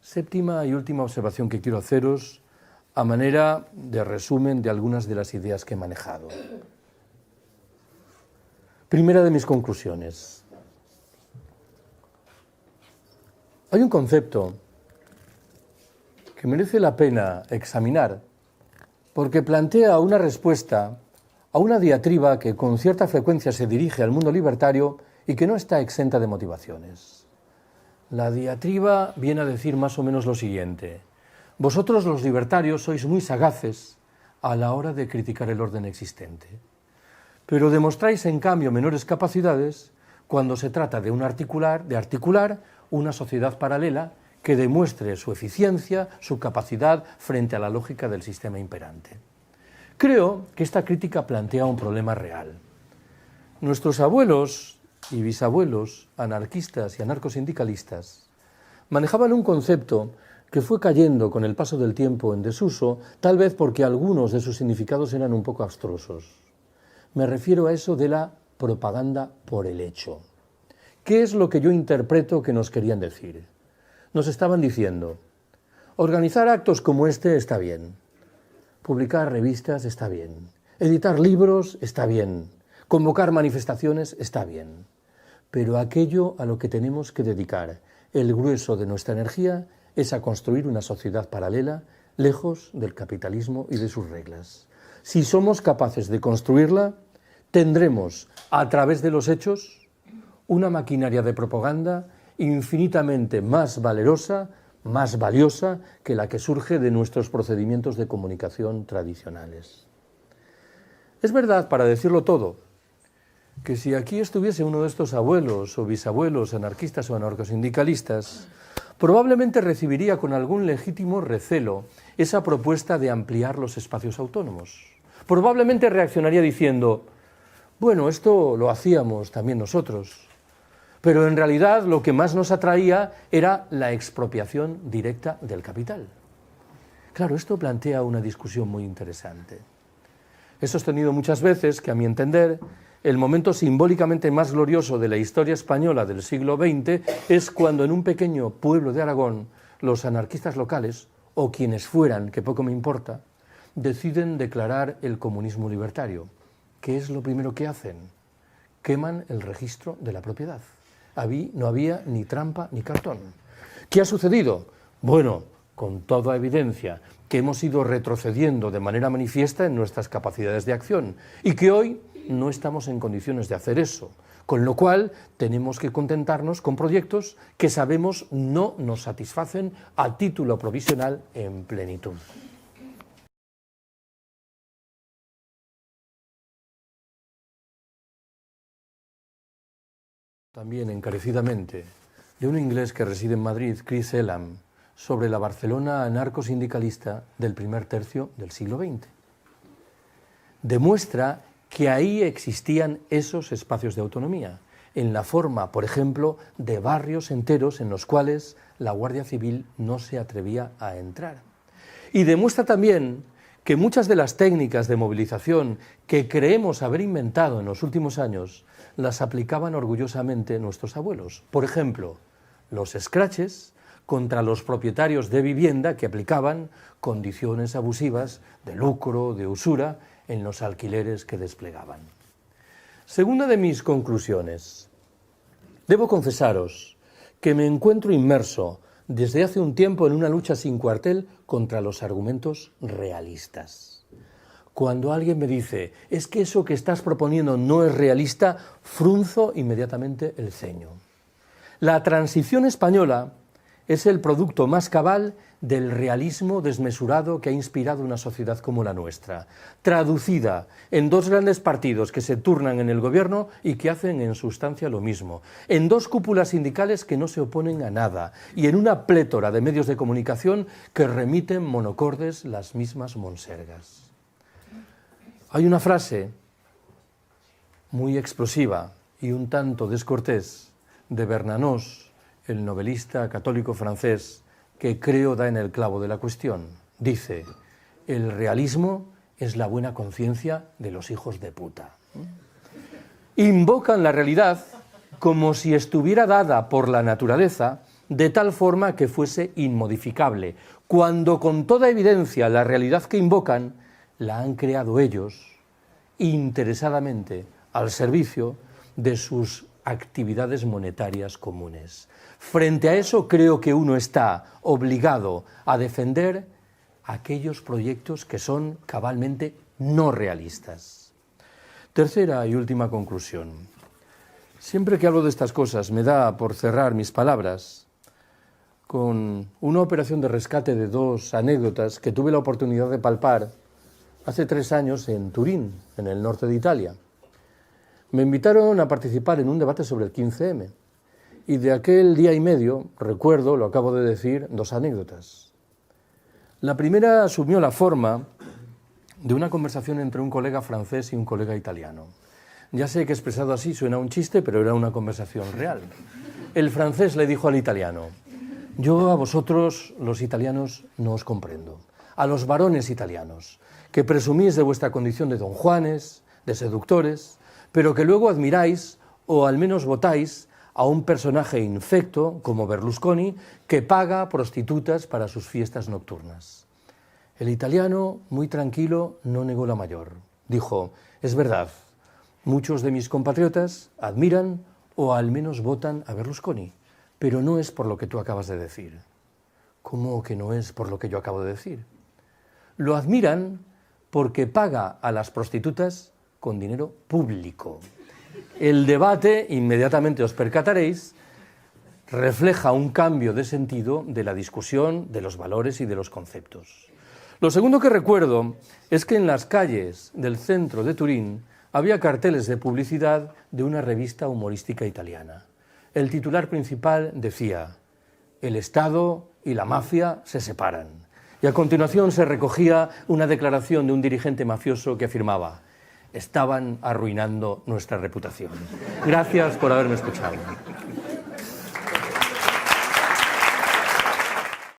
Séptima y última observación que quiero haceros a manera de resumen de algunas de las ideas que he manejado. Primera de mis conclusiones. Hay un concepto que merece la pena examinar porque plantea una respuesta a una diatriba que con cierta frecuencia se dirige al mundo libertario y que no está exenta de motivaciones. La diatriba viene a decir más o menos lo siguiente: vosotros los libertarios sois muy sagaces a la hora de criticar el orden existente, pero demostráis en cambio menores capacidades cuando se trata de articular una sociedad paralela que demuestre su eficiencia, su capacidad frente a la lógica del sistema imperante. Creo que esta crítica plantea un problema real. Nuestros abuelos y bisabuelos, anarquistas y anarcosindicalistas, manejaban un concepto que fue cayendo con el paso del tiempo en desuso, tal vez porque algunos de sus significados eran un poco abstrusos. Me refiero a eso de la propaganda por el hecho. ¿Qué es lo que yo interpreto que nos querían decir? Nos estaban diciendo: organizar actos como este está bien, publicar revistas está bien, editar libros está bien, convocar manifestaciones está bien, pero aquello a lo que tenemos que dedicar el grueso de nuestra energía es a construir una sociedad paralela, lejos del capitalismo y de sus reglas. Si somos capaces de construirla, tendremos, a través de los hechos, una maquinaria de propaganda infinitamente más valerosa, más valiosa que la que surge de nuestros procedimientos de comunicación tradicionales. Es verdad, para decirlo todo, que si aquí estuviese uno de estos abuelos o bisabuelos anarquistas o anarcosindicalistas, probablemente recibiría con algún legítimo recelo esa propuesta de ampliar los espacios autónomos. Probablemente reaccionaría diciendo: bueno, esto lo hacíamos también nosotros, pero en realidad lo que más nos atraía era la expropiación directa del capital. Claro, esto plantea una discusión muy interesante. He sostenido muchas veces que, a mi entender, el momento simbólicamente más glorioso de la historia española del siglo XX es cuando en un pequeño pueblo de Aragón los anarquistas locales, o quienes fueran, que poco me importa, deciden declarar el comunismo libertario. ¿Qué es lo primero que hacen? Queman el registro de la propiedad. No había ni trampa ni cartón. ¿Qué ha sucedido? Bueno, con toda evidencia, que hemos ido retrocediendo de manera manifiesta en nuestras capacidades de acción y que hoy no estamos en condiciones de hacer eso, con lo cual tenemos que contentarnos con proyectos que sabemos no nos satisfacen a título provisional en plenitud. También encarecidamente de un inglés que reside en Madrid, Chris Elam, sobre la Barcelona anarcosindicalista del primer tercio del siglo XX. Demuestra que ahí existían esos espacios de autonomía, en la forma, por ejemplo, de barrios enteros en los cuales la Guardia Civil no se atrevía a entrar. Y demuestra también que muchas de las técnicas de movilización que creemos haber inventado en los últimos años las aplicaban orgullosamente nuestros abuelos. Por ejemplo, los scratches contra los propietarios de vivienda que aplicaban condiciones abusivas de lucro, de usura, en los alquileres que desplegaban. Segunda de mis conclusiones. Debo confesaros que me encuentro inmerso desde hace un tiempo en una lucha sin cuartel contra los argumentos realistas. Cuando alguien me dice: es que eso que estás proponiendo no es realista, frunzo inmediatamente el ceño. La transición española es el producto más cabal del realismo desmesurado que ha inspirado una sociedad como la nuestra, traducida en dos grandes partidos que se turnan en el gobierno y que hacen en sustancia lo mismo, en dos cúpulas sindicales que no se oponen a nada y en una plétora de medios de comunicación que remiten monocordes las mismas monsergas. Hay una frase muy explosiva y un tanto descortés de Bernanos, el novelista católico francés, que creo da en el clavo de la cuestión. Dice: el realismo es la buena conciencia de los hijos de puta. Invocan la realidad como si estuviera dada por la naturaleza de tal forma que fuese inmodificable, cuando con toda evidencia la realidad que invocan la han creado ellos, interesadamente, al servicio de sus actividades monetarias comunes. Frente a eso, creo que uno está obligado a defender aquellos proyectos que son cabalmente no realistas. Tercera y última conclusión. Siempre que hablo de estas cosas me da por cerrar mis palabras con una operación de rescate de dos anécdotas que tuve la oportunidad de palpar hace 3 años en Turín, en el norte de Italia. Me invitaron a participar en un debate sobre el 15M y de aquel día y medio recuerdo, lo acabo de decir, 2 anécdotas. La primera asumió la forma de una conversación entre un colega francés y un colega italiano. Ya sé que expresado así suena un chiste, pero era una conversación real. El francés le dijo al italiano: yo a vosotros, los italianos, no os comprendo. A los varones italianos, que presumís de vuestra condición de don Juanes, de seductores, pero que luego admiráis, o al menos votáis, a un personaje infecto, como Berlusconi, que paga prostitutas para sus fiestas nocturnas. El italiano, muy tranquilo, no negó la mayor. Dijo: es verdad, muchos de mis compatriotas admiran o al menos votan a Berlusconi, pero no es por lo que tú acabas de decir. ¿Cómo que no es por lo que yo acabo de decir? Lo admiran porque paga a las prostitutas con dinero público. El debate, inmediatamente os percataréis, refleja un cambio de sentido de la discusión, de los valores y de los conceptos. Lo segundo que recuerdo es que en las calles del centro de Turín había carteles de publicidad de una revista humorística italiana. El titular principal decía: el Estado y la mafia se separan. Y a continuación se recogía una declaración de un dirigente mafioso que afirmaba: estaban arruinando nuestra reputación. Gracias por haberme escuchado.